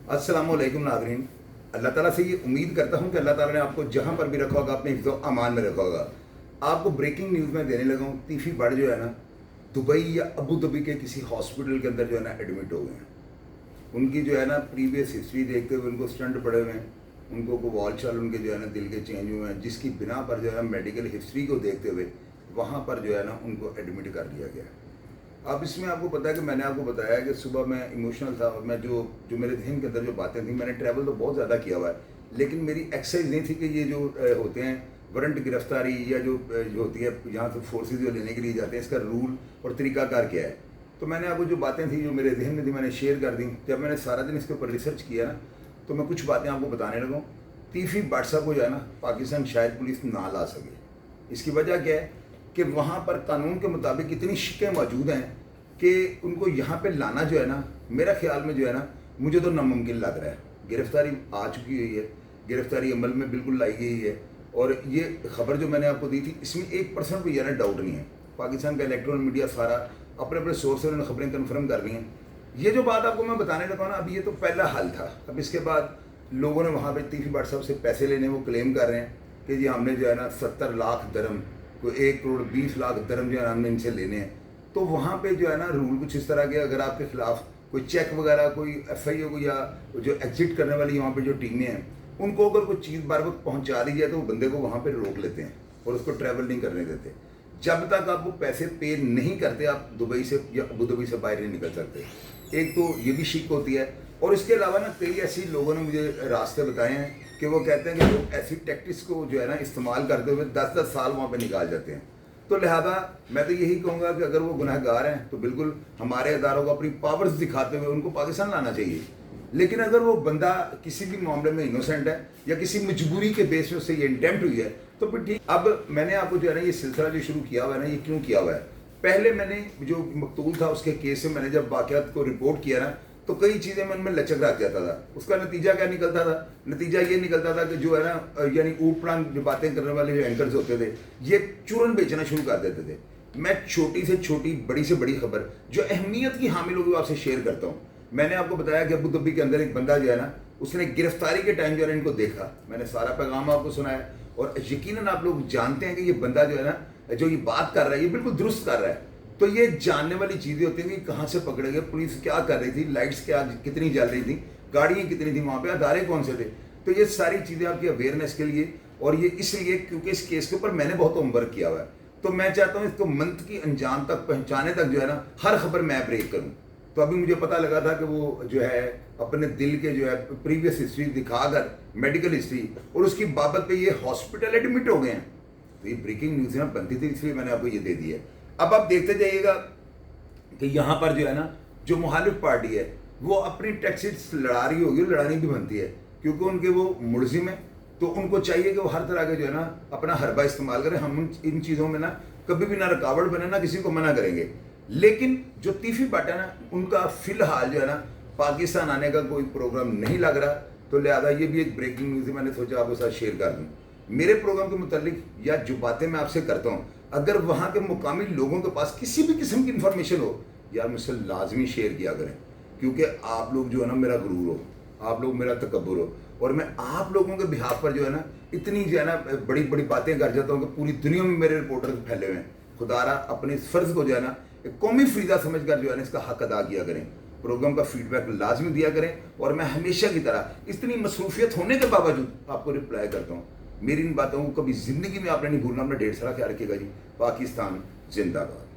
अस्सलामुअलैकुम नाज़रीन। अल्लाह ताला से ये उम्मीद करता हूँ कि अल्लाह ताला ने आपको जहाँ पर भी रखा होगा अपने हिफ्ज़ व अमान में रखा होगा। आपको ब्रेकिंग न्यूज़ में देने लगा हूँ, तीफ़ी बड़ जो है ना दुबई या अबू धाबी के किसी हॉस्पिटल के अंदर जो है ना एडमिट हो गए हैं। उनकी जो है ना प्रीवियस हिस्ट्री देखते हुए उनको स्टंट पड़े हुए हैं, उनको को वॉल चाल उनके जो है ना दिल के चेंज हुए हैं, जिसकी बिना पर जो है ना मेडिकल हिस्ट्री को देखते हुए वहाँ पर जो है ना उनको एडमिट कर दिया गया है। अब इसमें आपको पता है कि मैंने आपको बताया कि सुबह मैं इमोशनल था और मैं जो जो मेरे जहन के अंदर जो बातें थी, मैंने ट्रैवल तो बहुत ज़्यादा किया हुआ है, लेकिन मेरी एक्सरसाइज नहीं थी कि ये जो होते हैं वारंट गिरफ्तारी या जो होती है यहाँ से फोर्सेज जो लेने के लिए जाते हैं, इसका रूल और तरीकाकार क्या है। तो मैंने आपको जो बातें थी जो मेरे जहन में थी मैंने शेयर कर दी। जब मैंने सारा दिन इसके ऊपर रिसर्च किया ना तो मैं कुछ बातें आपको बताने लगा हूँ। तीफ़ी बट साहब को जो है ना पाकिस्तान शायद पुलिस ना ला सके। इसकी वजह क्या है कि वहाँ पर कानून के मुताबिक इतनी शिकें मौजूद हैं कि उनको यहाँ पे लाना जो है ना, मेरा ख्याल में जो है ना, मुझे तो नामुमकिन लग रहा है। गिरफ्तारी आ चुकी हुई है, गिरफ्तारी अमल में बिल्कुल लाई गई है, और ये खबर जो मैंने आपको दी थी इसमें 1% भी यार डाउट नहीं है। पाकिस्तान का इलेक्ट्रॉनिक मीडिया सारा अपने अपने सोर्स से उन्होंने खबरें कन्फर्म कर ली हैं। ये जो बात आपको मैं बताने लगा ना, अब ये तो पहला हाल था। अब इसके बाद लोगों ने वहाँ पर तीफ़ी बट साहब से पैसे लेने वो क्लेम कर रहे हैं कि जी हमने जो है ना 70 लाख दरम, कोई 1 करोड़ 20 लाख दरम जो है हमने इनसे लेने हैं। तो वहाँ पे जो है ना रूल कुछ इस तरह के, अगर आपके खिलाफ कोई चेक वगैरह, कोई FIO को या जो एग्जिट करने वाली वहाँ पे जो टीमें हैं, उनको अगर कोई चीज़ बार वक्त पहुँचा दी जाए तो वो बंदे को वहाँ पे रोक लेते हैं और उसको ट्रैवल नहीं करने देते। जब तक आप वो पैसे पे नहीं करते आप दुबई से या अबू धाबी से बाहर नहीं निकल सकते। एक तो ये भी शिक होती है, और इसके अलावा ना कई ऐसी लोगों ने मुझे रास्ते बताए हैं कि वो कहते हैं कि लोग ऐसी टैक्टिक्स को जो है ना इस्तेमाल करते हुए 10-10 साल वहाँ पर निकाल जाते हैं। तो लिहाजा मैं तो यही कहूँगा कि अगर वो गुनहगार हैं तो बिल्कुल हमारे अदारों को अपनी पावर्स दिखाते हुए उनको पाकिस्तान लाना चाहिए। लेकिन अगर वो बंदा किसी भी मामले में इनोसेंट है या किसी मजबूरी के बेस पे उससे ये इंटेम्प्ट हुई है तो फिर ठीक। अब मैंने आपको जो है ना ये सिलसिला जो शुरू किया हुआ है ना, ये क्यों किया हुआ है। पहले मैंने जो मकतूल था उसके केस से मैंने जब वाक़यात को रिपोर्ट किया ना तो कई चीज़ें मैं उनमें लचक रख जाता था। उसका नतीजा क्या निकलता था? नतीजा ये निकलता था कि जो है ना यानी ऊट पटांग जो बातें करने वाले जो एंकर्स होते थे ये चूरन बेचना शुरू कर देते थे। मैं छोटी से छोटी बड़ी से बड़ी खबर जो अहमियत की हामिल होगी आपसे शेयर करता हूँ। मैंने आपको बताया कि अबू धाबी के अंदर एक बंदा जो है ना उसने गिरफ्तारी के टाइम जो है इनको देखा। मैंने सारा पैगाम आपको सुनाया और यकीनन आप लोग जानते हैं कि ये बंदा जो है ना जो ये बात कर रहा है ये बिल्कुल दुरुस्त कर रहा है। तो ये जानने वाली चीज़ें होती हैं कि कहाँ से पकड़े गए, पुलिस क्या कर रही थी, लाइट्स क्या कितनी जल रही थी, गाड़ियाँ कितनी थी, वहाँ पे अदारे कौन से थे। तो ये सारी चीज़ें आपकी अवेयरनेस के लिए, और ये इसलिए क्योंकि इस केस के ऊपर मैंने बहुत होमवर्क किया हुआ है। तो मैं चाहता हूँ इसको मंत की अंजाम तक पहुँचाने तक जो है ना हर खबर मैं ब्रेक करूँ। तो अभी मुझे पता लगा था कि वो जो है अपने दिल के जो है प्रीवियस हिस्ट्री दिखाकर मेडिकल हिस्ट्री और उसकी बाबत पे ये हॉस्पिटल एडमिट हो गए हैं। तो ये ब्रेकिंग न्यूज़ ना बनती थी, इसलिए मैंने आपको ये दे दी है। अब आप देखते जाइएगा कि यहाँ पर जो है ना जो मुखालिफ पार्टी है वो अपनी टैक्सीज लड़ा रही होगी, लड़ानी भी बनती है क्योंकि उनके वो मुलजिम है। तो उनको चाहिए कि वो हर तरह के जो है ना अपना हरबा इस्तेमाल करें। हम इन चीज़ों में ना कभी भी ना रुकावट बने, ना किसी को मना करेंगे। लेकिन जो तीफ़ी बट है ना उनका फ़िलहाल जो है ना पाकिस्तान आने का कोई प्रोग्राम नहीं लग रहा। तो लिहाजा ये भी एक ब्रेकिंग न्यूज़ है, मैंने सोचा आपके साथ शेयर कर दूँ। मेरे प्रोग्राम के मुतालिक या जो बातें मैं आपसे करता हूँ, अगर वहाँ के मुकामी लोगों के पास किसी भी किस्म की इन्फॉर्मेशन हो यार मुझसे लाजमी शेयर किया करें, क्योंकि आप लोग जो है ना मेरा गुरूर हो, आप लोग मेरा तकब्बुर हो, और मैं आप लोगों के बिहाफ पर जो है ना इतनी जो है ना बड़ी बड़ी बातें कर जाता हूँ कि पूरी दुनिया में मेरे रिपोर्टर फैले हुए हैं। खुदारा अपने इस फ़र्ज़ को जो है ना एक कौमी फरीदा समझ कर जो है ना इसका हक अदा किया करें। प्रोग्राम का फीडबैक लाजमी दिया करें, और मैं हमेशा की तरह इतनी मसरूफियत होने के बावजूद आपको रिप्लाई करता हूँ। मेरी इन बातों को कभी ज़िंदगी में आपने नहीं भूलना। अपना ढेर सारा ख्याल रखिएगा जी। पाकिस्तान जिंदाबाद।